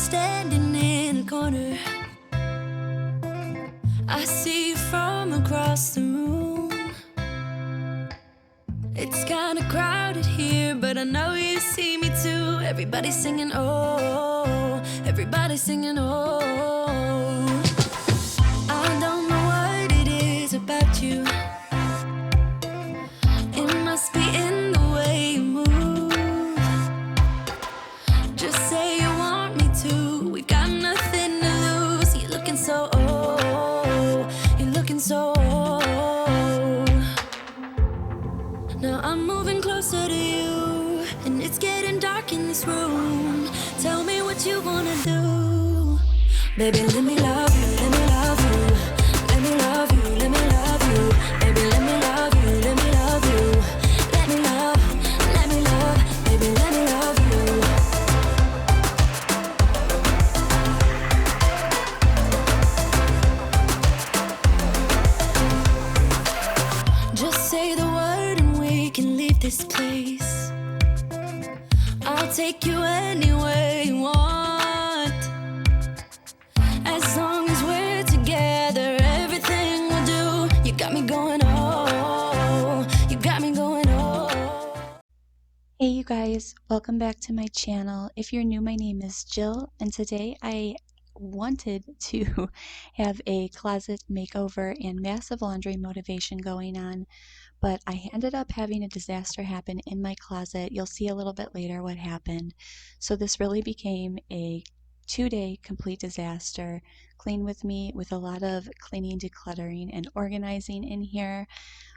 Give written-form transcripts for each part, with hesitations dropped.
standing in a corner. I see you from across the room. It's kinda crowded here, but I know you see me too. Everybody's singing, oh, everybody's singing, oh. I don't know what it is about you. It must be in the way you move. Just say you want me to. We've got nothing to lose. You're looking so old. You're looking so old. Now I'm moving closer to you, and it's getting dark in this room. Tell me what you wanna do. Baby, let me love you, let me love you. Let me love you, let me love you. Baby, let me love you, let me love you. Let me love, baby, let me love you. Just say the word and we can leave this place. I'll take you anywhere you want. As long as we're together, everything we'll do. You got me going, oh, you got me going, oh. Hey you guys, welcome back to my channel. If you're new, my name is Jill, and today I wanted to have a closet makeover and massive laundry motivation going on, but I ended up having a disaster happen in my closet. You'll see a little bit later what happened. So this really became a 2-day complete disaster. Clean with me with a lot of cleaning, decluttering, and organizing in here.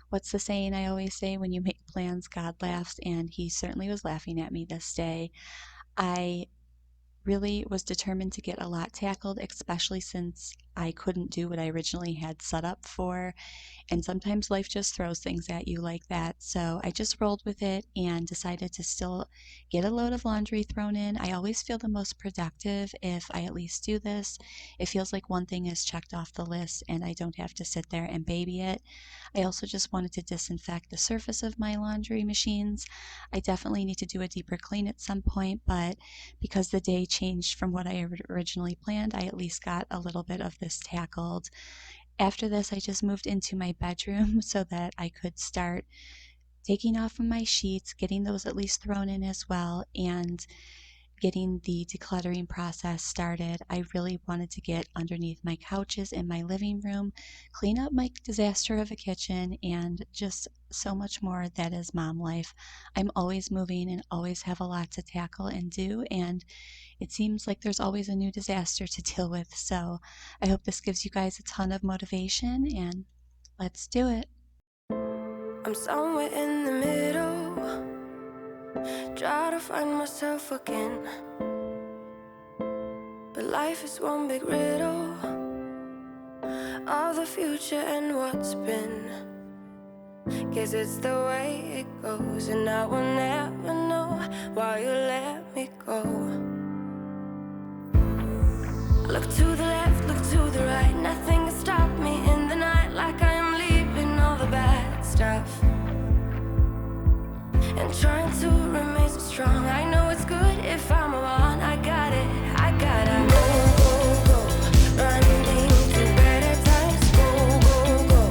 What's the saying I always say? When you make plans, God laughs, and he certainly was laughing at me this day. I really was determined to get a lot tackled, especially since I couldn't do what I originally had set up for. And sometimes life just throws things at you like that. So I just rolled with it and decided to still get a load of laundry thrown in. I always feel the most productive if I at least do this. It feels like one thing is checked off the list and I don't have to sit there and baby it. I also just wanted to disinfect the surface of my laundry machines. I definitely need to do a deeper clean at some point, but because the day changed from what I originally planned, I at least got a little bit of this tackled. After this, I just moved into my bedroom so that I could start taking off of my sheets, getting those at least thrown in as well, and getting the decluttering process started. I really wanted to get underneath my couches in my living room, clean up my disaster of a kitchen, and just so much more that is mom life. I'm always moving and always have a lot to tackle and do, and it seems like there's always a new disaster to deal with. So I hope this gives you guys a ton of motivation, and let's do it. I'm somewhere in the middle, try to find myself again. But life is one big riddle of the future and what's been. Guess it's the way it goes, and I will never know why you let me go. Look to the left, look to the right, nothing can stop me in the night, like I am leaving all the bad stuff and trying to remain so strong. I know it's good if I'm alone. I got it, I gotta go, go, go, running to better times. Go, go, go,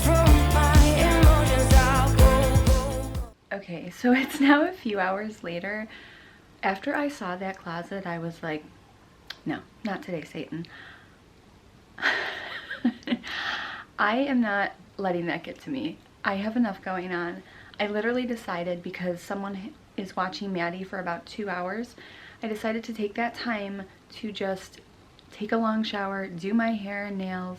from my emotions I'll go, go, go. Okay, so it's now a few hours later. After I saw that closet, I was like, no, not today, Satan. I am not letting that get to me. I have enough going on. I literally decided, because someone is watching Maddie for about 2 hours, I decided to take that time to just take a long shower, do my hair and nails,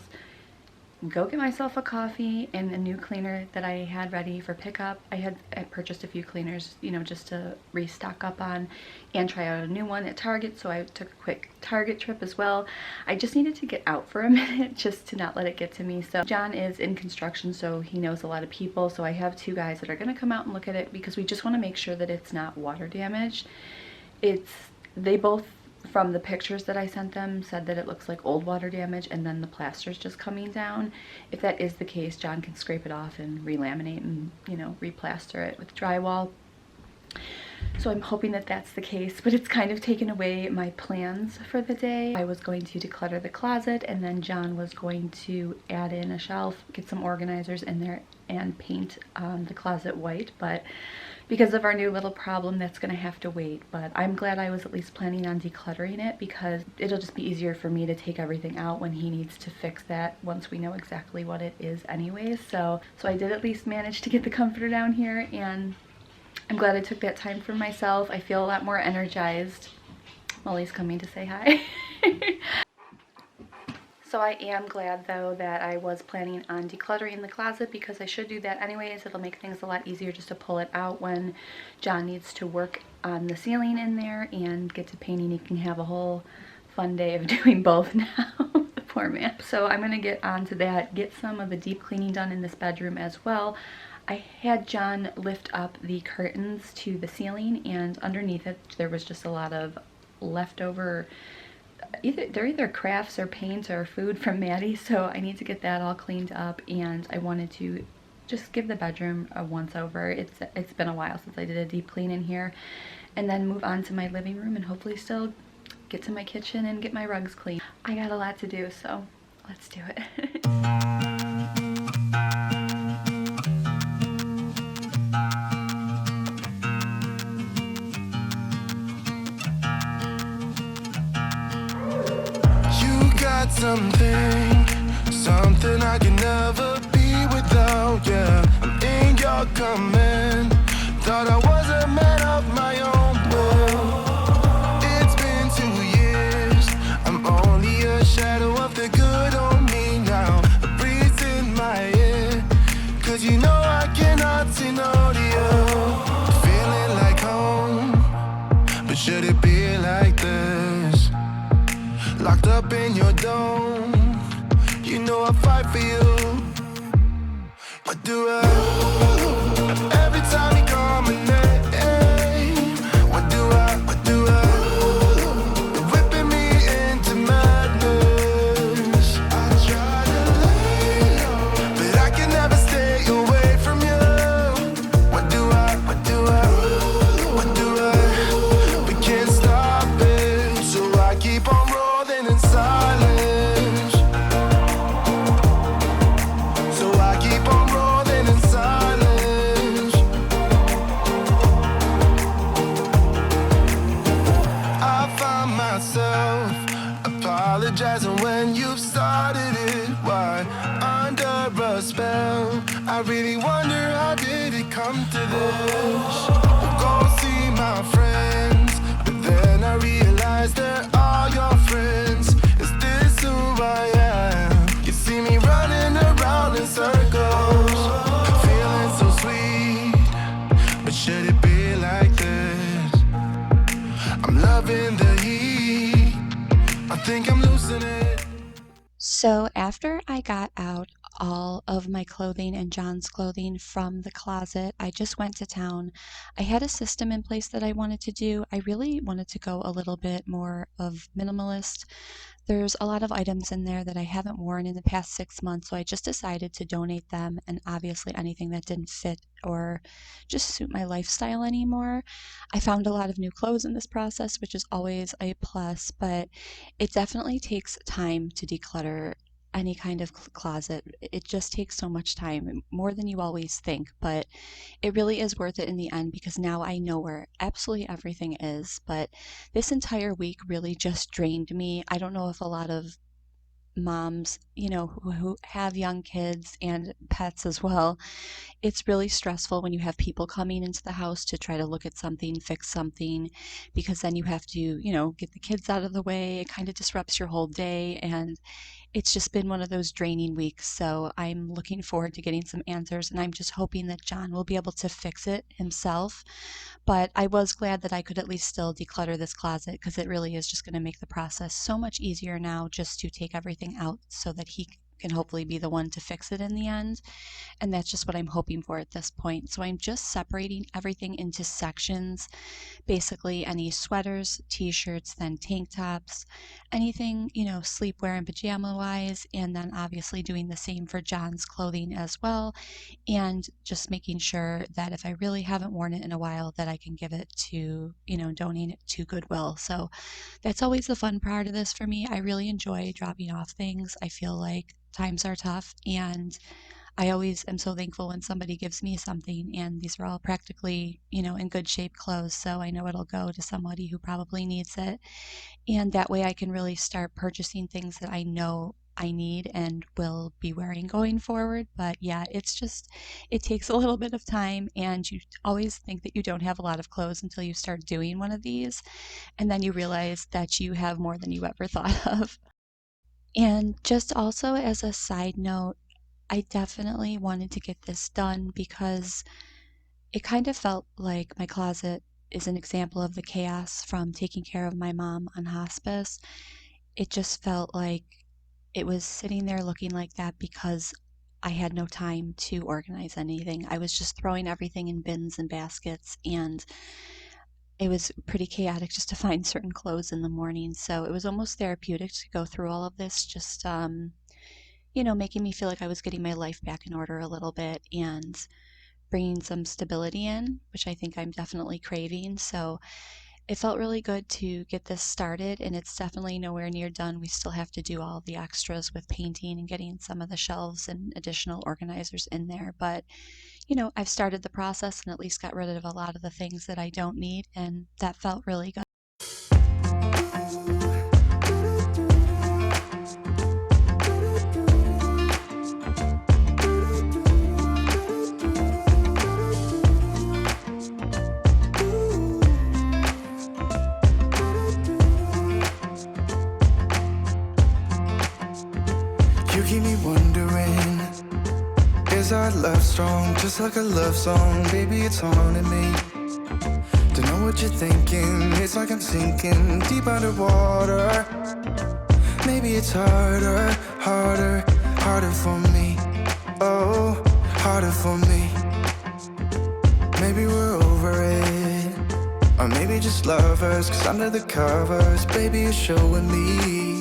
go get myself a coffee and a new cleaner that I had ready for pickup. I purchased a few cleaners, you know, just to restock up on and try out a new one at Target, so I took a quick Target trip as well. I just needed to get out for a minute just to not let it get to me. So John is in construction, so he knows a lot of people, so I have 2 guys that are going to come out and look at it because we just want to make sure that it's not water damaged. They both, from the pictures that I sent them, said that it looks like old water damage and then the plaster's just coming down. If that is the case, John can scrape it off and relaminate and, you know, replaster it with drywall. So I'm hoping that that's the case, but it's kind of taken away my plans for the day. I was going to declutter the closet, and then John was going to add in a shelf, get some organizers in there, and paint the closet white. But because of our new little problem, that's gonna have to wait. But I'm glad I was at least planning on decluttering it, because it'll just be easier for me to take everything out when he needs to fix that once we know exactly what it is anyways. So I did at least manage to get the comforter down here, and I'm glad I took that time for myself. I feel a lot more energized. Molly's coming to say hi. So I am glad though that I was planning on decluttering the closet, because I should do that anyways. It'll make things a lot easier just to pull it out when John needs to work on the ceiling in there and get to painting. He can have a whole fun day of doing both now. The poor man. So I'm gonna get onto that, get some of the deep cleaning done in this bedroom as well. I had John lift up the curtains to the ceiling, and underneath it there was just a lot of leftover, they're either crafts or paint or food from Maddie, so I need to get that all cleaned up, and I wanted to just give the bedroom a once over. It's been a while since I did a deep clean in here, and then move on to my living room and hopefully still get to my kitchen and get my rugs clean. I got a lot to do, so let's do it. Something I can never be without, yeah. I'm in your command. Thought I was a man of my own, but it's been 2 years. I'm only a shadow of the good on me now. A breeze in my ear, 'cause you know I cannot say no to you. Feeling like home, but should it be like this? Locked up in your dome, you know I fight for you. What do I do? Every time you call my name, what do I do? You're whipping me into madness. I try to lay low, but I can never stay away from you. What do I we can't stop it, so I keep on rolling in silence. So I keep on rolling in silence. I find myself apologizing when you've started it. Why? Under a spell, I really wonder, how did it come to this? Go see my friends, but then I realize they're all your friends. Is this who I am? You see me running around in circles, feeling so sweet, but should it be like this? I'm loving the heat, I think I'm losing it. So after I got out all of my clothing and John's clothing from the closet, I just went to town. I had a system in place that I wanted to do. I really wanted to go a little bit more of minimalist. There's a lot of items in there that I haven't worn in the past 6 months, so I just decided to donate them, and obviously anything that didn't fit or just suit my lifestyle anymore. I found a lot of new clothes in this process, which is always a plus, but it definitely takes time to declutter any kind of closet. It just takes so much time, more than you always think, but it really is worth it in the end, because now I know where absolutely everything is. But this entire week really just drained me. I don't know if a lot of moms, who have young kids and pets as well, it's really stressful when you have people coming into the house to try to look at something, fix something, because then you have to, get the kids out of the way. It kind of disrupts your whole day, and it's just been one of those draining weeks. So I'm looking forward to getting some answers, and I'm just hoping that John will be able to fix it himself. But I was glad that I could at least still declutter this closet, because it really is just going to make the process so much easier now, just to take everything out so that he can hopefully be the one to fix it in the end. And that's just what I'm hoping for at this point. So I'm just separating everything into sections, basically any sweaters, t-shirts, then tank tops, anything, sleepwear and pajama wise, and then obviously doing the same for John's clothing as well, and just making sure that if I really haven't worn it in a while that I can give it to, donate it to Goodwill. So that's always the fun part of this for me. I really enjoy dropping off things. I feel like times are tough, and I always am so thankful when somebody gives me something, and these are all practically, in good shape clothes, so I know it'll go to somebody who probably needs it. And that way I can really start purchasing things that I know I need and will be wearing going forward. But yeah, it takes a little bit of time, and you always think that you don't have a lot of clothes until you start doing one of these, and then you realize that you have more than you ever thought of. And just also as a side note, I definitely wanted to get this done because it kind of felt like my closet is an example of the chaos from taking care of my mom on hospice. It just felt like it was sitting there looking like that because I had no time to organize anything. I was just throwing everything in bins and baskets, and it was pretty chaotic just to find certain clothes in the morning. So it was almost therapeutic to go through all of this, just making me feel like I was getting my life back in order a little bit and bringing some stability in, which I think I'm definitely craving. So it felt really good to get this started, and it's definitely nowhere near done. We still have to do all the extras with painting and getting some of the shelves and additional organizers in there. But, I've started the process and at least got rid of a lot of the things that I don't need, and that felt really good. You keep me wondering, is our love strong? Just like a love song, baby, it's haunting me. Don't know what you're thinking, it's like I'm sinking deep underwater. Maybe it's harder, harder, harder for me. Oh, harder for me. Maybe we're over it, or maybe just lovers, 'cause under the covers, baby, you're showing me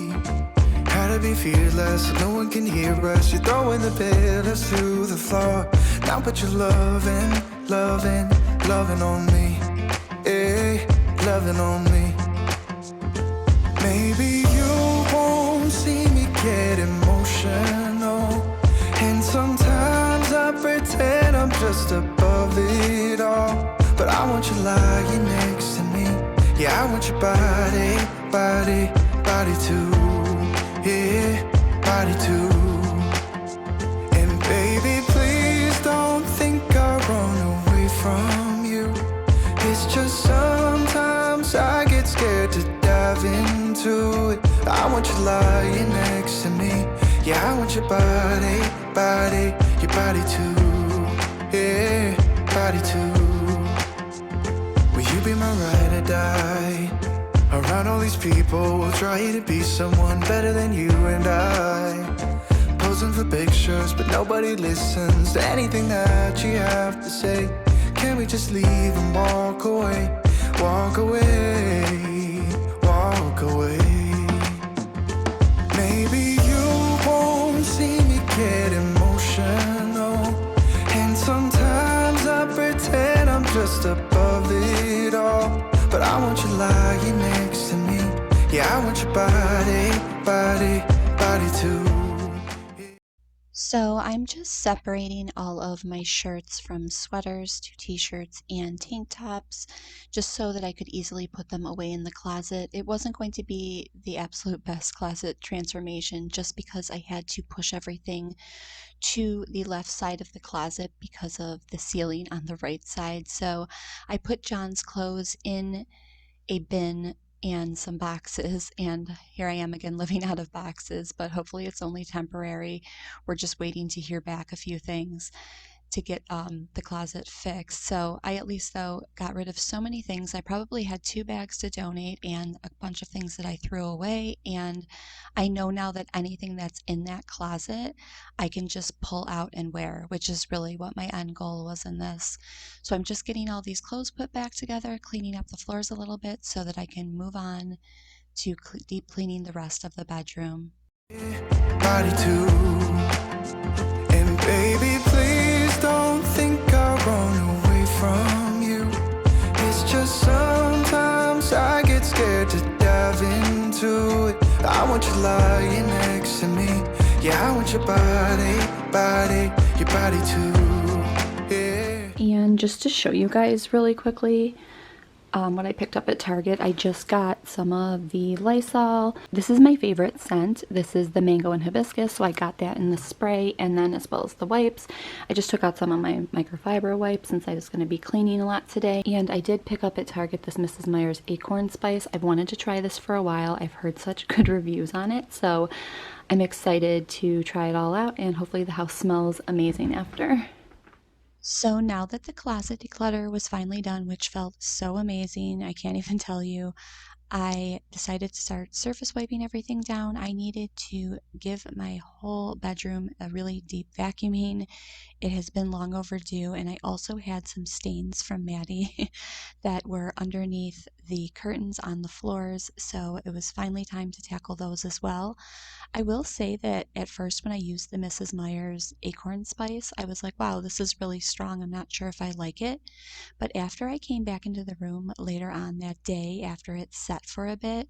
how to be fearless so no one can hear us. You're throwing the pillars to the floor. Now put your loving, loving, loving on me. Eh, loving on me. Maybe you won't see me get emotional, and sometimes I pretend I'm just above it all. But I want you lying next to me. Yeah, I want your body, body, body too. Yeah, body too. And baby, please don't think I'll run away from you. It's just sometimes I get scared to dive into it. I want you lying next to me. Yeah, I want your body, body, your body too. Yeah, body too. Will you be my ride or die? Around all these people, trying to be someone better than you and I. Posing for pictures, but nobody listens to anything that you have to say. Can we just leave and walk away? Walk away, walk away. Maybe you won't see me get emotional, and sometimes I pretend I'm just above it all. But I want you lying next to me. Yeah, I want your body, body, body too. So I'm just separating all of my shirts from sweaters to t-shirts and tank tops, just so that I could easily put them away in the closet. It wasn't going to be the absolute best closet transformation just because I had to push everything to the left side of the closet because of the ceiling on the right side. So I put John's clothes in a bin and some boxes, and here I am again living out of boxes, but hopefully it's only temporary. We're just waiting to hear back a few things. to get the closet fixed. So I at least though got rid of so many things. I probably had 2 bags to donate and a bunch of things that I threw away, and I know now that anything that's in that closet I can just pull out and wear, which is really what my end goal was in this. So I'm just getting all these clothes put back together, cleaning up the floors a little bit so that I can move on to deep cleaning the rest of the bedroom. Body too. And baby, please don't think I'll run away from you. It's just sometimes I get scared to dive into it. I want you lying next to me. Yeah, I want your body, your body too. Yeah. And just to show you guys really quickly, what I picked up at Target, I just got some of the Lysol. This is my favorite scent. This is the mango and hibiscus, so I got that in the spray, and then as well as the wipes. I just took out some of my microfiber wipes since I was going to be cleaning a lot today. And I did pick up at Target this Mrs. Meyer's Acorn Spice. I've wanted to try this for a while. I've heard such good reviews on it, so I'm excited to try it all out, and hopefully the house smells amazing after. So now that the closet declutter was finally done, which felt so amazing, I can't even tell you, I decided to start surface wiping everything down. I needed to give my whole bedroom a really deep vacuuming. It has been long overdue, and I also had some stains from Maddie that were underneath the curtains on the floors, so it was finally time to tackle those as well. I will say that at first when I used the Mrs. Meyer's Acorn Spice, I was like, wow, this is really strong. I'm not sure if I like it. But after I came back into the room later on that day, after it set for a bit,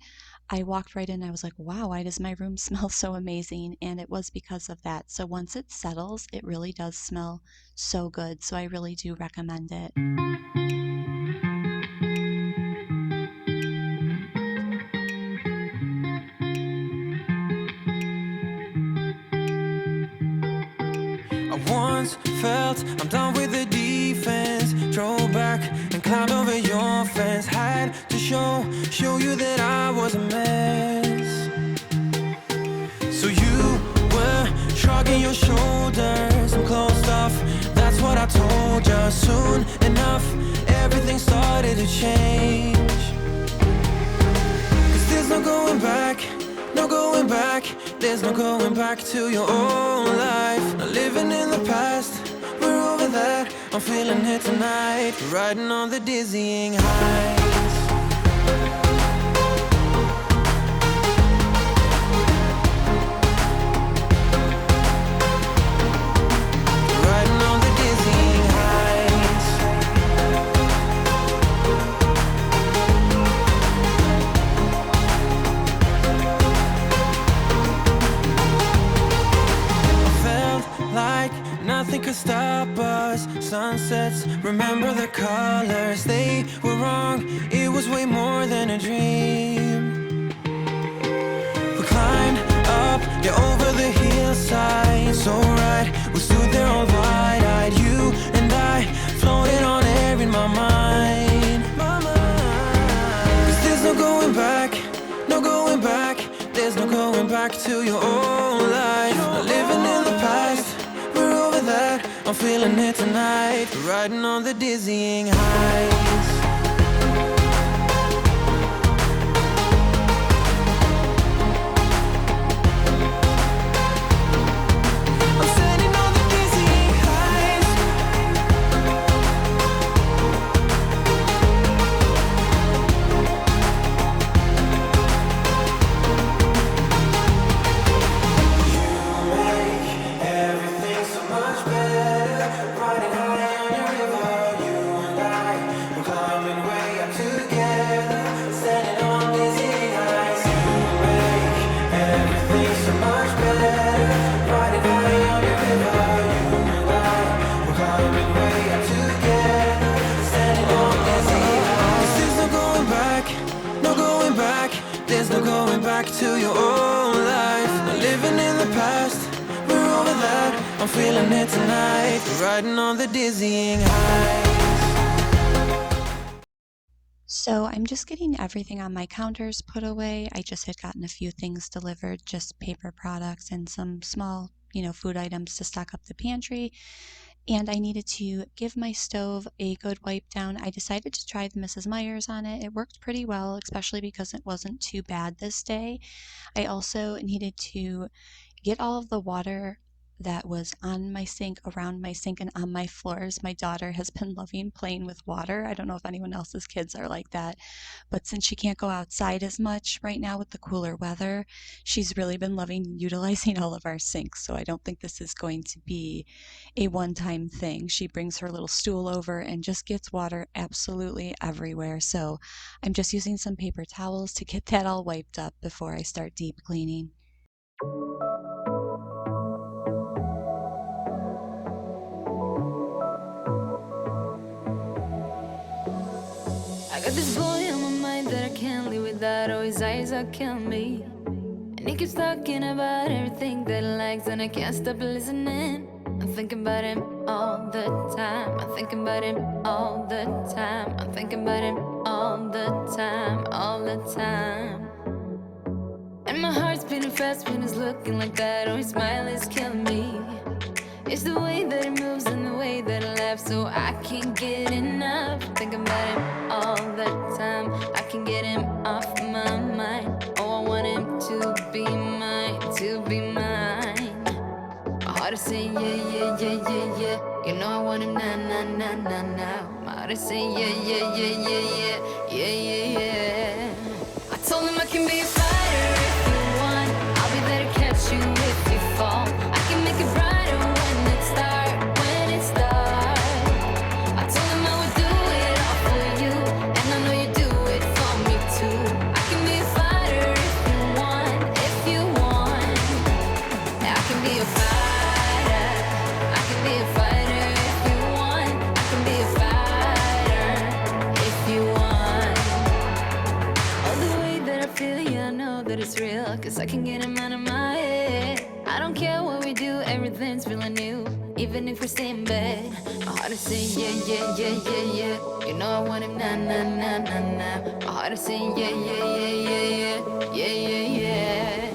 I walked right in and I was like, wow, why does my room smell so amazing? And it was because of that. So once it settles, it really does smell so good. So I really do recommend it. I once felt I'm done with the defense. Drove back and climbed over your fence. Had to show you that I was a mess. So you were shrugging your shoulders and closed off. That's what I told you. Soon enough, everything started to change. 'Cause there's no going back, no going back. There's no going back to your old life. Not living in the past, we're over that. I'm feeling it tonight, riding on the dizzying heights. Riding on the dizzying heights. Like nothing could stop us. Sunsets, remember the colors. They were wrong, it was way more than a dream. We climbed up, yeah, over the hillside. So right, we stood there all wide-eyed. You and I floated on air in my mind. 'Cause there's no going back, no going back. There's no going back to your old life. Not living in the past, we're over that. I'm feeling it tonight, riding on the dizzying heights. I'm standing on the dizzying heights. Everything so much better, riding high on your river. You and I, we're climbing way up together, standing on dizzy heights. You make everything so much better, riding high on your river. You and I, we're climbing way up together, standing on dizzy heights. There's no going back, no going back. There's no going back to your old life. Not living in the past, we're over that. I'm feeling it tonight, riding on the dizzying heights. So I'm just getting everything on my counters put away. I just had gotten a few things delivered, just paper products and some small, food items to stock up the pantry. and I needed to give my stove a good wipe down. I decided to try the Mrs. Meyer's on it. It worked pretty well, especially because it wasn't too bad this day. I also needed to get all of the water that was on my sink, around my sink, and on my floors. My daughter has been loving playing with water. I don't know if anyone else's kids are like that, but since she can't go outside as much right now with the cooler weather, she's really been loving utilizing all of our sinks. So I don't think this is going to be a one-time thing. She brings her little stool over and just gets water absolutely everywhere. So I'm just using some paper towels to get that all wiped up before I start deep cleaning. I got this boy on my mind that I can't live without. Oh, his eyes are killing me. And he keeps talking about everything that he likes, and I can't stop listening. I'm thinking about him all the time. I'm thinking about him all the time. I'm thinking about him all the time, all the time. And my heart's beating fast when he's looking like that. Oh, his smile is killing me. It's the way that he moves and the way that he laughs, so I can't get enough. Thinking about him all the time. I can't get him off my mind. Oh, I want him to be mine, to be mine. My heart is saying yeah, yeah, yeah, yeah, yeah. You know I want him now, now, now, now, now. My heart is saying yeah, yeah, yeah, yeah, yeah, yeah, yeah, yeah. I told him I can be a fighter if you want. I'll be there to catch you if you fall. I can make it brighter when it's dark, when it's dark. I told him I would do it all for you, and I know you do it for me too. I can be a fighter if you want, if you want. I can be a fighter. I can be a fighter if you want. I can be a fighter if you want. All the way that I feel, yeah, I know that it's real, 'cause I can get him out of my head. I don't care what we do, everything's feeling new. Even if we stay in bed, my heart is saying yeah, yeah, yeah, yeah, yeah. You know I want him now, now, now, now, now. My heart is saying yeah, yeah, yeah, yeah, yeah, yeah, yeah, yeah.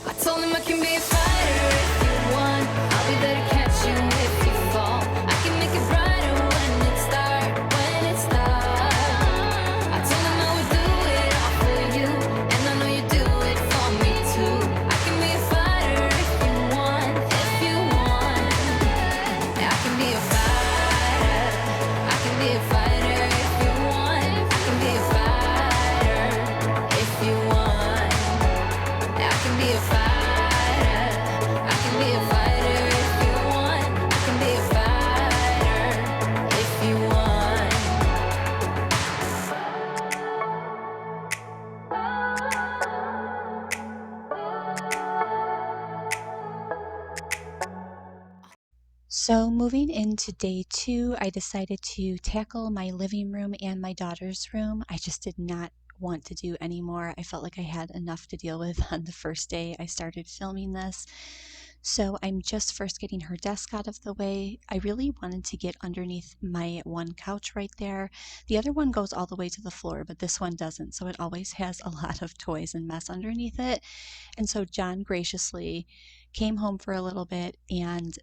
I told him I can be a fighter if you want. I'll be there to catch you if you fall. I can make it brighter when it's dark, when it's dark. I told him I would do it all for you, and I know you do it for me too. I can be a fighter if you want, if you want. I can be a fighter. I can be a fighter if you want. I can be a fighter if you want. I can be a fighter. I can be a fighter if you want. I can be a fighter if you want. So, moving into day 2, I decided to tackle my living room and my daughter's room. I just did not want to do anymore. I felt like I had enough to deal with on the first day I started filming this. So, I'm just first getting her desk out of the way. I really wanted to get underneath my one couch right there. The other one goes all the way to the floor, but this one doesn't. So, it always has a lot of toys and mess underneath it. And so, John graciously came home for a little bit and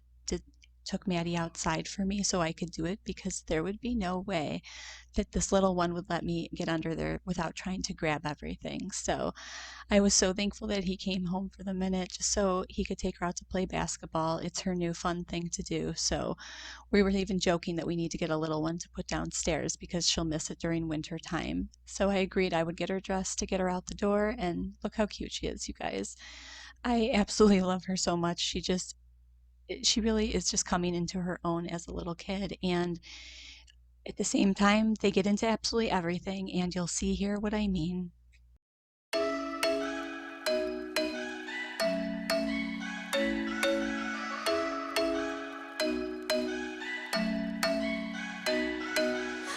took Maddie outside for me so I could do it, because there would be no way that this little one would let me get under there without trying to grab everything. So I was so thankful that he came home for the minute just so he could take her out to play basketball. It's her new fun thing to do. So we were even joking that we need to get a little one to put downstairs because she'll miss it during winter time. So I agreed I would get her dressed to get her out the door, and look how cute she is, you guys. I absolutely love her so much. She really is just coming into her own as a little kid, and at the same time they get into absolutely everything, and you'll see here what I mean.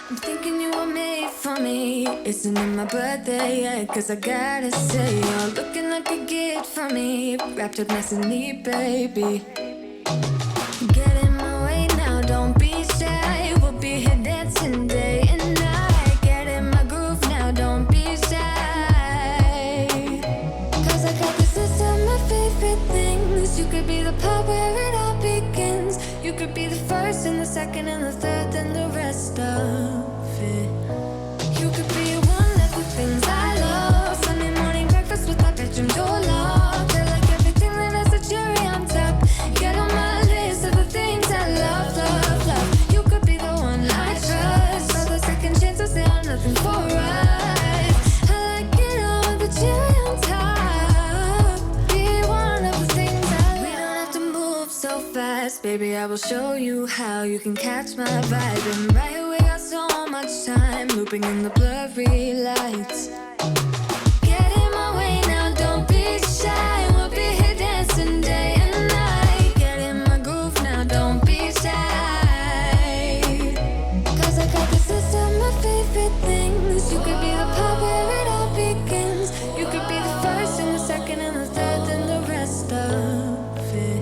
I'm thinking you were made for me. Isn't it my birthday yet? 'Cause I gotta say, you're looking like a gift for me. Wrapped up nice and neat, baby. Get in my way now, don't be shy. We'll be here dancing day and night. Get in my groove now, don't be shy. 'Cause I got this list of my favorite things. You could be the part where it all begins. You You could be the first and the second and the third and the rest of it. You could be one of the things I love. Sunday morning breakfast with my bedroom door locked. I like everything that has a cherry on top. Get on my list of the things I love, love, love. You could be the one I trust. All the second chances, they are nothing for us. I like it all with the cherry on top. Be one of the things I love. We don't have to move so fast, baby. I will show you how you can catch my vibe. And right away, got so much time looping in the blurry lights. Get in my way now, don't be shy. We'll be here dancing day and night. Get in my groove now, don't be shy. Cause I got this list of my favorite things. You could be the part where it all begins. You could be the first and the second and the third and the rest of it.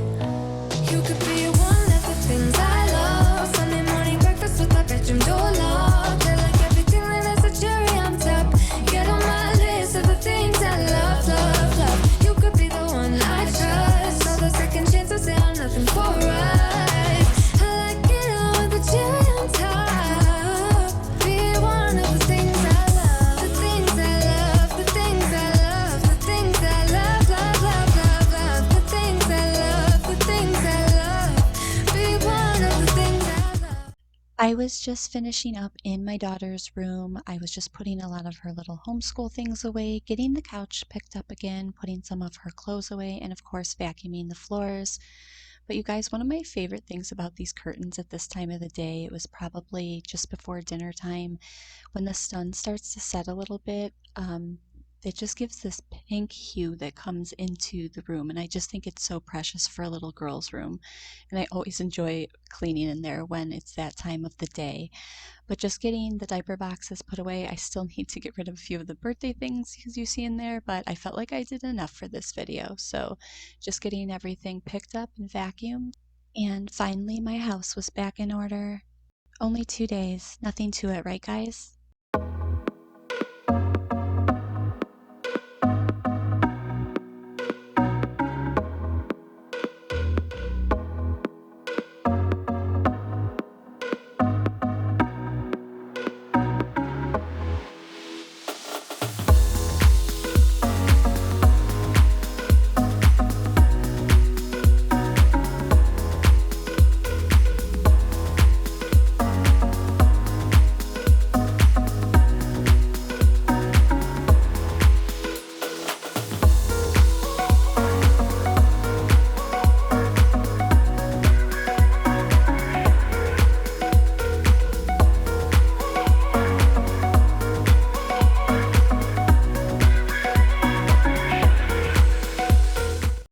You could be one of the things I love. Sunday morning breakfast with my bedroom door locked. I like everything that has a cherry on top. Get on my list of the things I love, love, love. You could be the one I trust. All the second chances, they are nothing for us. I like it all with the cherry on top. Be one of the things I love. The things I love, the things I love, the things I love, love, love, love, love. The things I love, the things I love. Be one of the things I love. I was just finishing up in my daughter's room. I was just putting a lot of her little homeschool things away, getting the couch picked up again, putting some of her clothes away, and of course vacuuming the floors. But you guys, one of my favorite things about these curtains at this time of the day, it was probably just before dinner time, when the sun starts to set a little bit, it just gives this pink hue that comes into the room, and I just think it's so precious for a little girl's room. And I always enjoy cleaning in there when it's that time of the day. But just getting the diaper boxes put away, I still need to get rid of a few of the birthday things as you see in there, but I felt like I did enough for this video. So just getting everything picked up and vacuumed. And finally, my house was back in order. Only 2 days, nothing to it, right guys?